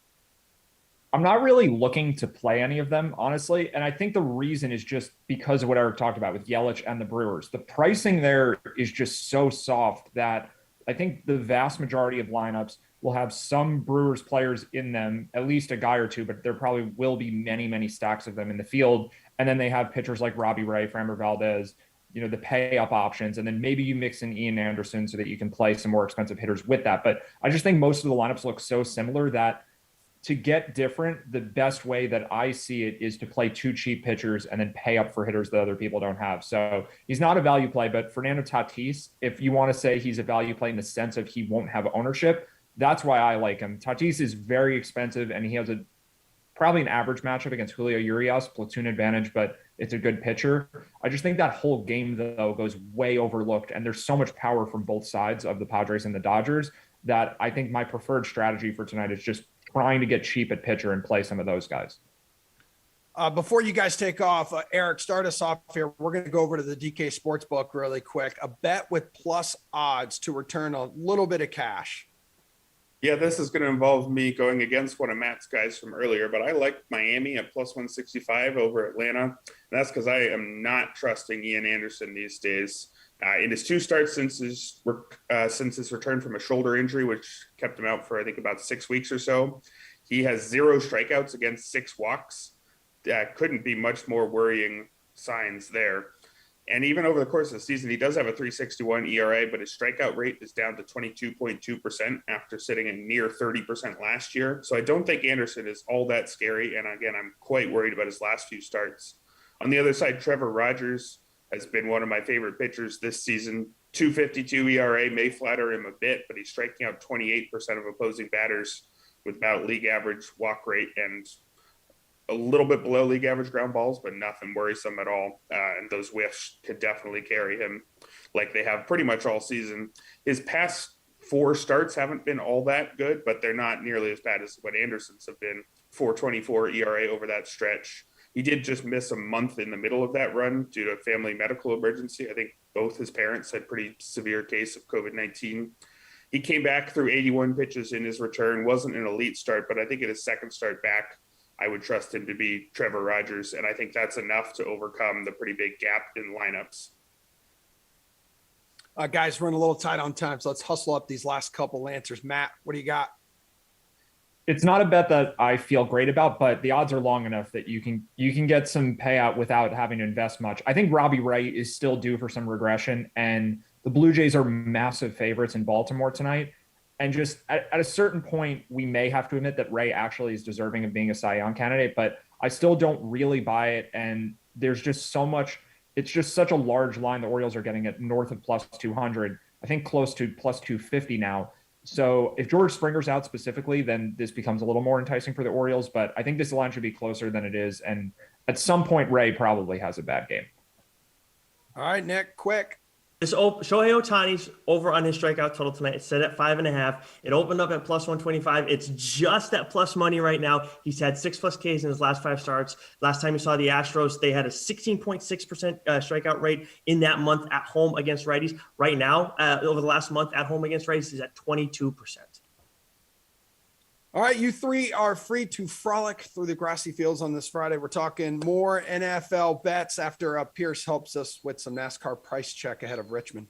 I'm not really looking to play any of them, honestly. And I think the reason is just because of what Eric talked about with Yelich and the Brewers. The pricing there is just so soft that I think the vast majority of lineups will have some Brewers players in them, at least a guy or two, but there probably will be many, many stacks of them in the field. And then they have pitchers like Robbie Ray, Framber Valdez, the pay up options. And then maybe you mix in Ian Anderson so that you can play some more expensive hitters with that. But I just think most of the lineups look so similar that to get different, the best way that I see it is to play 2 cheap pitchers and then pay up for hitters that other people don't have. So he's not a value play, but Fernando Tatis, if you want to say he's a value play in the sense of he won't have ownership, that's why I like him. Tatis is very expensive, and he has probably an average matchup against Julio Urias, platoon advantage, but it's a good pitcher. I just think that whole game, though, goes way overlooked, and there's so much power from both sides of the Padres and the Dodgers that I think my preferred strategy for tonight is just trying to get cheap at pitcher and play some of those guys. Before you guys take off, Eric, start us off here. We're going to go over to the DK Sportsbook really quick. A bet with plus odds to return a little bit of cash. Yeah, this is going to involve me going against one of Matt's guys from earlier, but I like Miami at plus 165 over Atlanta. And that's because I am not trusting Ian Anderson these days. In his 2 starts since his return from a shoulder injury, which kept him out for I think about 6 weeks or so, he has 0 strikeouts against 6 walks. That couldn't be much more worrying signs there. And even over the course of the season, he does have a 3.61 ERA, but his strikeout rate is down to 22.2% after sitting at near 30% last year. So I don't think Anderson is all that scary. And again, I'm quite worried about his last few starts. On the other side, Trevor Rogers has been one of my favorite pitchers this season. 2.52 ERA may flatter him a bit, but he's striking out 28% of opposing batters with about league average walk rate and a little bit below league average ground balls, but nothing worrisome at all. And those whiffs could definitely carry him like they have pretty much all season. His past 4 starts haven't been all that good, but they're not nearly as bad as what Anderson's have been. 4.24 ERA over that stretch. He did just miss a month in the middle of that run due to a family medical emergency. I think both his parents had pretty severe case of COVID-19. He came back through 81 pitches in his return, wasn't an elite start, but I think in his second start back, I would trust him to be Trevor Rogers, and I think that's enough to overcome the pretty big gap in lineups. Guys, we're running a little tight on time, so let's hustle up these last couple answers. Matt, what do you got? It's not a bet that I feel great about, but the odds are long enough that you can get some payout without having to invest much. I think Robbie Wright is still due for some regression, and the Blue Jays are massive favorites in Baltimore tonight. And just at a certain point, we may have to admit that Ray actually is deserving of being a Cy Young candidate, but I still don't really buy it. And there's just so much, it's just such a large line. The Orioles are getting it north of plus 200, I think close to plus 250 now. So if George Springer's out specifically, then this becomes a little more enticing for the Orioles, but I think this line should be closer than it is. And at some point, Ray probably has a bad game. All right, Nick, quick. This Shohei Ohtani's over on his strikeout total tonight. It's set at 5.5. It opened up at plus 125. It's just at plus money right now. He's had 6+ Ks in his last 5 starts. Last time you saw the Astros, they had a 16.6% strikeout rate in that month at home against righties. Right now, over the last month at home against righties, he's at 22%. All right, you 3 are free to frolic through the grassy fields on this Friday. We're talking more NFL bets after Pierce helps us with some NASCAR price check ahead of Richmond.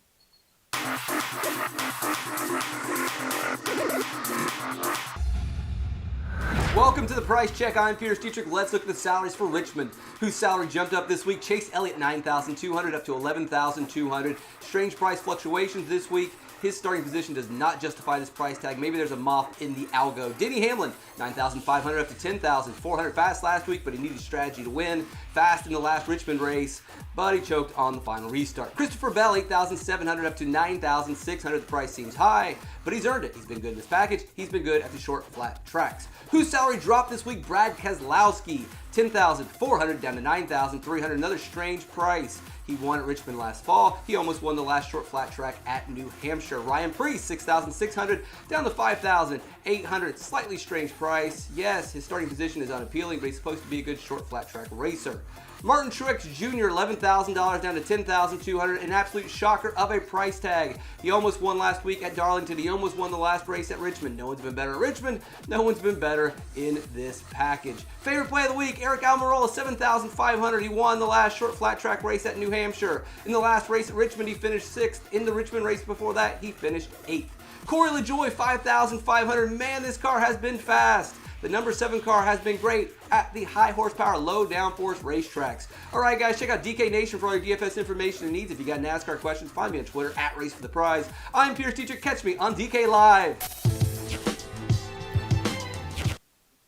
Welcome to the Price Check. I'm Pierce Dietrich. Let's look at the salaries for Richmond, whose salary jumped up this week. Chase Elliott, $9,200 up to $11,200. Strange price fluctuations this week. His starting position does not justify this price tag. Maybe there's a moth in the algo. Denny Hamlin, $9,500 up to $10,400. Fast last week, but he needed strategy to win. Fast in the last Richmond race, but he choked on the final restart. Christopher Bell, $8,700 up to $9,600. The price seems high, but he's earned it. He's been good in this package. He's been good at the short, flat tracks. Whose salary dropped this week? Brad Keselowski, $10,400 down to $9,300. Another strange price. He won at Richmond last fall. He almost won the last short flat track at New Hampshire. Ryan Preece, $6,600 down to $5,800. Slightly strange price. Yes, his starting position is unappealing, but he's supposed to be a good short flat track racer. Martin Truex Jr., $11,000 down to $10,200. An absolute shocker of a price tag. He almost won last week at Darlington. He almost won the last race at Richmond. No one's been better at Richmond. No one's been better in this package. Favorite play of the week, Eric Almirola, $7,500. He won the last short flat track race at New Hampshire. In the last race at Richmond, he finished 6th. In the Richmond race before that, he finished 8th. Corey LaJoie, $5,500. Man, this car has been fast. The number 7 car has been great at the high horsepower, low downforce racetracks. All right, guys, check out DK Nation for all your DFS information and needs. If you got NASCAR questions, find me on Twitter at Race for the Prize. I'm Pierce Dietrich. Catch me on DK Live.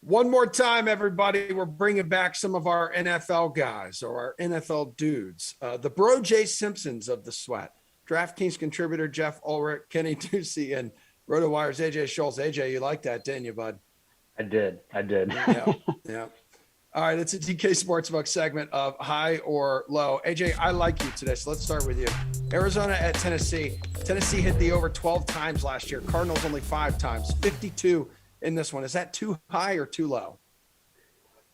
One more time, everybody. We're bringing back some of our NFL guys or our NFL dudes. The Bro J. Simpsons of the Sweat. DraftKings contributor Jeff Ulrich, Kenny Ducey, and RotoWire's AJ Schultz. AJ, you like that, didn't you, bud? I did. Yeah. All right, it's a DK Sportsbook segment of high or low. AJ, I like you today, so let's start with you. Arizona at Tennessee. Tennessee hit the over 12 times last year. Cardinals only 5 times. 52 in this one. Is that too high or too low?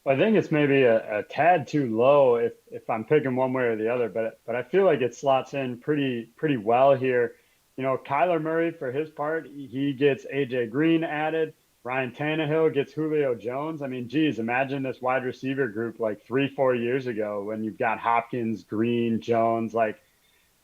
Well, I think it's maybe a tad too low if I'm picking one way or the other, but I feel like it slots in pretty well here. Kyler Murray, for his part, he gets AJ Green added. Ryan Tannehill gets Julio Jones. I mean, geez, imagine this wide receiver group like 3-4 years ago when you've got Hopkins, Green, Jones. Like,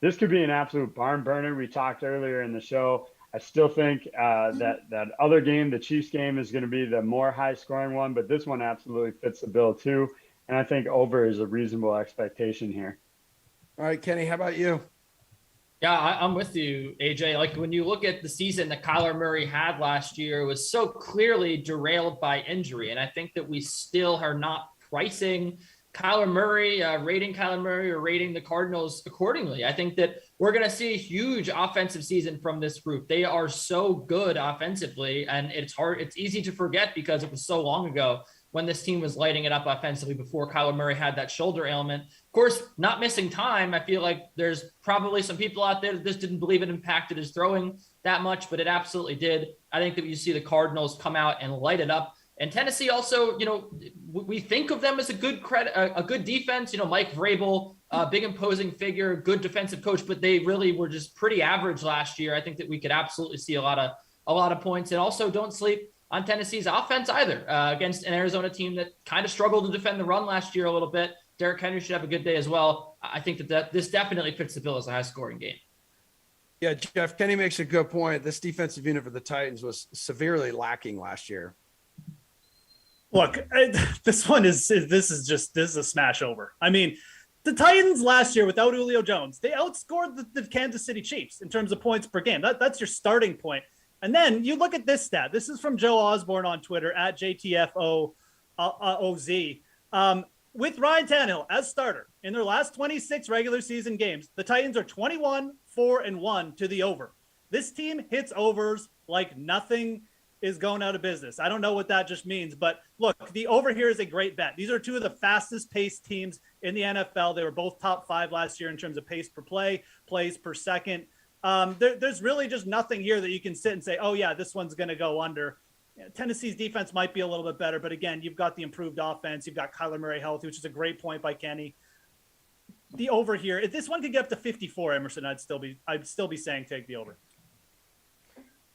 this could be an absolute barn burner. We talked earlier in the show. I still think that other game, the Chiefs game, is going to be the more high-scoring one, but this one absolutely fits the bill too. And I think over is a reasonable expectation here. All right, Kenny, how about you? Yeah, I'm with you, AJ. Like, when you look at the season that Kyler Murray had last year, it was so clearly derailed by injury. And I think that we still are not pricing Kyler Murray, rating Kyler Murray, or rating the Cardinals accordingly. I think that we're going to see a huge offensive season from this group. They are so good offensively, and it's easy to forget because it was so long ago when this team was lighting it up offensively before Kyler Murray had that shoulder ailment. Of course, not missing time. I feel like there's probably some people out there that just didn't believe it impacted his throwing that much, but it absolutely did. I think that you see the Cardinals come out and light it up. And Tennessee also, we think of them as a good defense. Mike Vrabel, big imposing figure, good defensive coach, but they really were just pretty average last year. I think that we could absolutely see a lot of points. And also, don't sleep on Tennessee's offense either, against an Arizona team that kind of struggled to defend the run last year a little bit. Derrick Henry should have a good day as well. I think that this definitely fits the bill as a high-scoring game. Yeah, Jeff, Kenny makes a good point. This defensive unit for the Titans was severely lacking last year. Look, this is a smash over. I mean, the Titans last year without Julio Jones, they outscored the Kansas City Chiefs in terms of points per game. That's your starting point. And then you look at this stat. This is from Joe Osborne on Twitter at JTFOOZ. With Ryan Tannehill as starter in their last 26 regular season games, the Titans are 21-4-1 to the over. This team hits overs like nothing is going out of business. I don't know what that just means, but look, the over here is a great bet. These are two of the fastest paced teams in the NFL. They were both top 5 last year in terms of pace per play, plays per second. There's really just nothing here that you can sit and say, oh yeah, this one's going to go under. Tennessee's defense might be a little bit better, but again, you've got the improved offense. You've got Kyler Murray healthy, which is a great point by Kenny. The over here, if this one could get up to 54, Emerson, I'd still be saying take the over.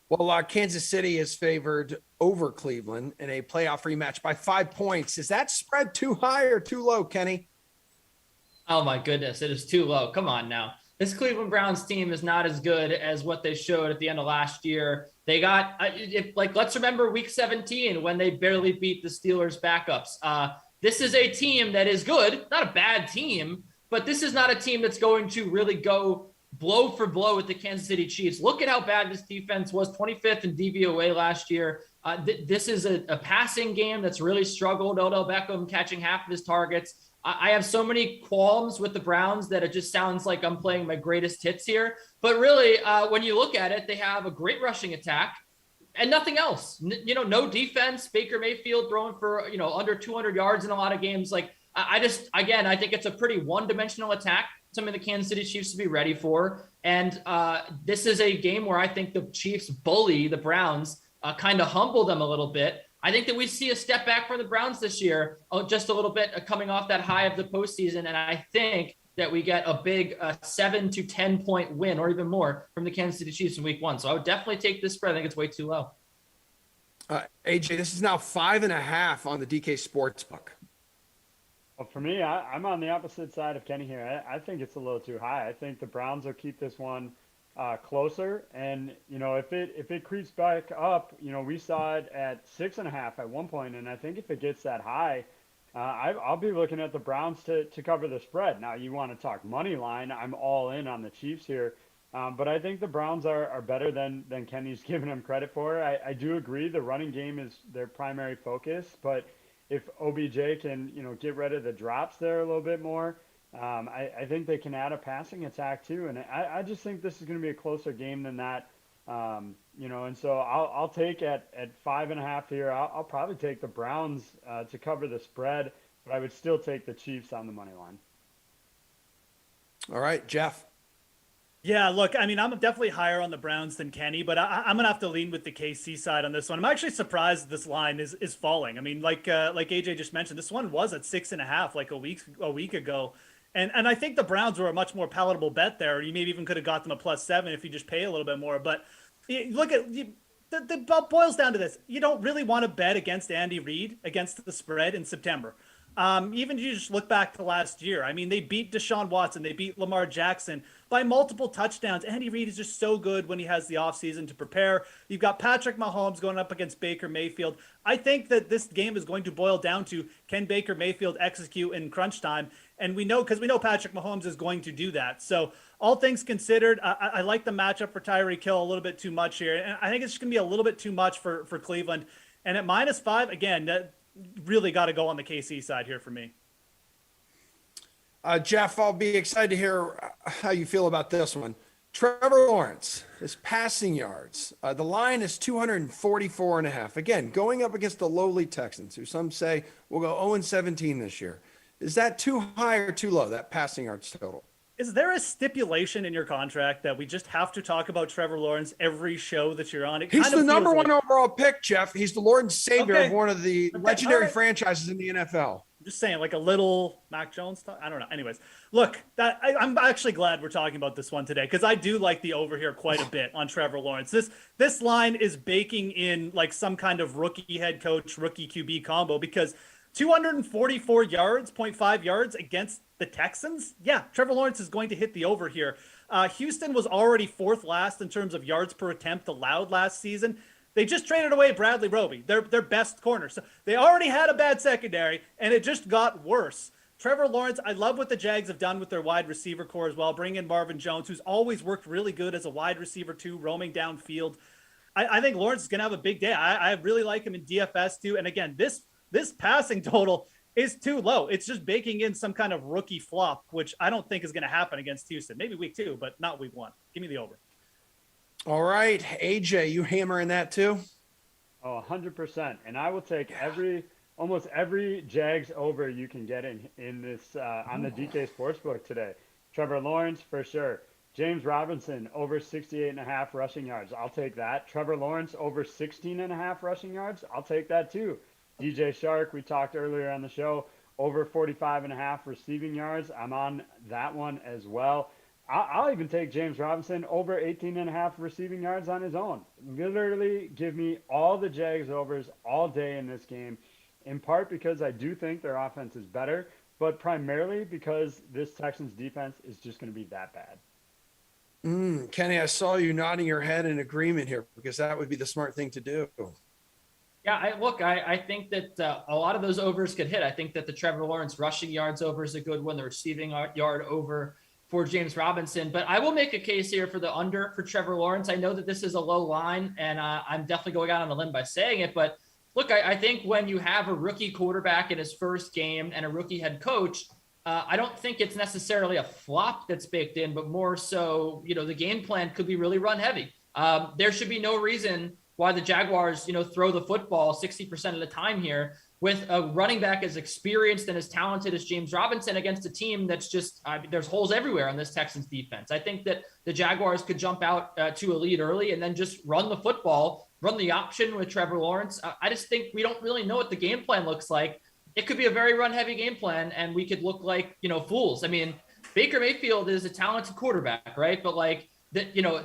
Well, Kansas City is favored over Cleveland in a playoff rematch by 5 points. Is that spread too high or too low, Kenny? Oh my goodness, it is too low. Come on now. This Cleveland Browns team is not as good as what they showed at the end of last year. They got, let's remember week 17 when they barely beat the Steelers backups. This is a team that is good, not a bad team, but this is not a team that's going to really go blow for blow with the Kansas City Chiefs. Look at how bad this defense was, 25th in DVOA last year. This is a passing game that's really struggled. Odell Beckham catching half of his targets. I have so many qualms with the Browns that it just sounds like I'm playing my greatest hits here. But really, when you look at it, they have a great rushing attack and nothing else. No defense. Baker Mayfield throwing for, under 200 yards in a lot of games. I think it's a pretty one-dimensional attack, something the Kansas City Chiefs to be ready for. And this is a game where I think the Chiefs bully the Browns, kind of humble them a little bit. I think that we see a step back from the Browns this year, just a little bit coming off that high of the postseason. And I think that we get a big 7 to 10 point win or even more from the Kansas City Chiefs in week 1. So I would definitely take this spread. I think it's way too low. AJ, this is now 5.5 on the DK Sportsbook. Well, for me, I'm on the opposite side of Kenny here. I think it's a little too high. I think the Browns will keep this one closer. And, if it creeps back up, we saw it at 6.5 at one point. And I think if it gets that high, I'll be looking at the Browns to cover the spread. Now, you want to talk money line. I'm all in on the Chiefs here. But I think the Browns are better than Kenny's giving them credit for. I do agree the running game is their primary focus. But if OBJ can, get rid of the drops there a little bit more, I think they can add a passing attack too. And I just think this is going to be a closer game than that. And so I'll take at 5.5 here. I'll probably take the Browns to cover the spread, but I would still take the Chiefs on the money line. All right, Jeff. Yeah, look, I'm definitely higher on the Browns than Kenny, but I'm going to have to lean with the KC side on this one. I'm actually surprised this line is falling. Like AJ just mentioned, this one was at 6.5 like a week ago. And I think the Browns were a much more palatable bet there. You maybe even could have got them a +7 if you just pay a little bit more. But look at the boils down to this. You don't really want to bet against Andy Reid against the spread in September. Even you just look back to last year. I mean, they beat Deshaun Watson. They beat Lamar Jackson by multiple touchdowns. Andy Reid is just so good when he has the offseason to prepare. You've got Patrick Mahomes going up against Baker Mayfield. I think that this game is going to boil down to, can Baker Mayfield execute in crunch time? And we know, because we know Patrick Mahomes is going to do that. So all things considered, I like the matchup for Tyreek Hill a little bit too much here. And I think it's going to be a little bit too much for Cleveland. And at -5, again, really got to go on the KC side here for me. Jeff, I'll be excited to hear how you feel about this one. Trevor Lawrence, his passing yards. The line is 244.5. Again, going up against the lowly Texans, who some say will go 0-17 this year. Is that too high or too low, that passing yards total? Is there a stipulation in your contract that we just have to talk about Trevor Lawrence every show that you're on? He's the number one overall pick, Jeff. He's the Lord and Savior of one of the legendary right. franchises in the NFL. I'm just saying, like a little Mac Jones talk. I don't know. Anyways, look, I'm actually glad we're talking about this one today, because I do like the over here quite a bit on Trevor Lawrence. This line is baking in like some kind of rookie head coach, rookie QB combo, because 244 yards, 0.5 yards against the Texans. Yeah, Trevor Lawrence is going to hit the over here. Houston was already 4th last in terms of yards per attempt allowed last season. They just traded away Bradley Roby, their best corner. So they already had a bad secondary, and it just got worse. Trevor Lawrence, I love what the Jags have done with their wide receiver core as well. Bring in Marvin Jones, who's always worked really good as a wide receiver too, roaming downfield. I think Lawrence is going to have a big day. I really like him in DFS too. And again, this passing total is too low. It's just baking in some kind of rookie flop, which I don't think is going to happen against Houston. Maybe week 2, but not week 1. Give me the over. All right, AJ, you hammering that too? Oh, 100%. And I will take almost every Jags over you can get in this on the DK Sportsbook today. Trevor Lawrence for sure. James Robinson over 68.5 rushing yards. I'll take that. Trevor Lawrence over 16.5 rushing yards. I'll take that too. DJ Shark, we talked earlier on the show, over 45.5 receiving yards. I'm on that one as well. I'll even take James Robinson over 18.5 receiving yards on his own. Literally give me all the Jags overs all day in this game, in part because I do think their offense is better, but primarily because this Texans defense is just going to be that bad. Kenny, I saw you nodding your head in agreement here, because that would be the smart thing to do. Yeah, I think that a lot of those overs could hit. I think that the Trevor Lawrence rushing yards over is a good one. The receiving yard over for James Robinson. But I will make a case here for the under for Trevor Lawrence. I know that this is a low line, and I'm definitely going out on a limb by saying it. But look, I think when you have a rookie quarterback in his first game and a rookie head coach, I don't think it's necessarily a flop that's baked in, but more so, the game plan could be really run heavy. There should be no reason why the Jaguars, throw the football 60% of the time here with a running back as experienced and as talented as James Robinson against a team that's just, there's holes everywhere on this Texans defense. I think that the Jaguars could jump out to a lead early and then just run the football, run the option with Trevor Lawrence. I just think we don't really know what the game plan looks like. It could be a very run heavy game plan, and we could look like, fools. I mean, Baker Mayfield is a talented quarterback, right? But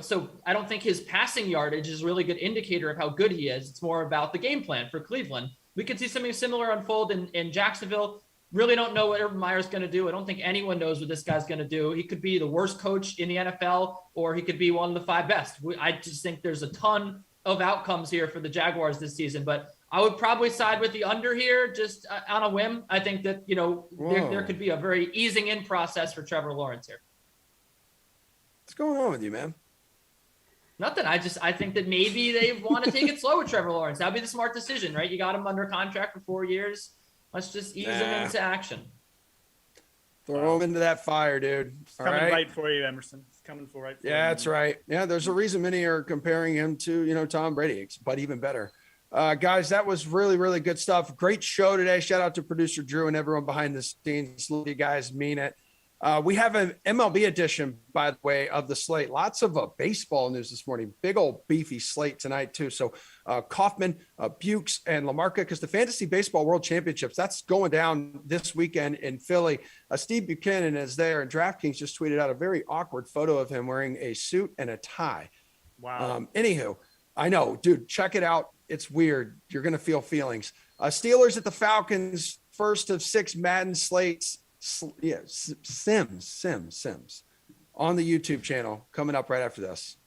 so I don't think his passing yardage is a really good indicator of how good he is. It's more about the game plan for Cleveland. We could see something similar unfold in Jacksonville. Really don't know what Urban Meyer's going to do. I don't think anyone knows what this guy's going to do. He could be the worst coach in the NFL, or he could be one of the 5 best. I just think there's a ton of outcomes here for the Jaguars this season, but I would probably side with the under here just on a whim. I think that, there could be a very easing in process for Trevor Lawrence here. What's going on with you, man? Nothing. I think that maybe they want to take it slow with Trevor Lawrence. That'd be the smart decision, right? You got him under contract for 4 years. Let's just ease him into action. Throw him into that fire, dude. It's coming right for you, Emerson. It's coming for right for you. Yeah, that's right. Yeah, there's a reason many are comparing him to, Tom Brady, but even better. Guys, that was really, really good stuff. Great show today. Shout out to producer Drew and everyone behind the scenes. You guys mean it. We have an MLB edition, by the way, of the slate. Lots of baseball news this morning. Big old beefy slate tonight, too. So Kaufman, Bukes, and LaMarca, because the Fantasy Baseball World Championships, that's going down this weekend in Philly. Steve Buchanan is there, and DraftKings just tweeted out a very awkward photo of him wearing a suit and a tie. Wow. Anywho, I know, dude, check it out. It's weird. You're going to feel feelings. Steelers at the Falcons, first of 6 Madden slates. Sims on the YouTube channel coming up right after this.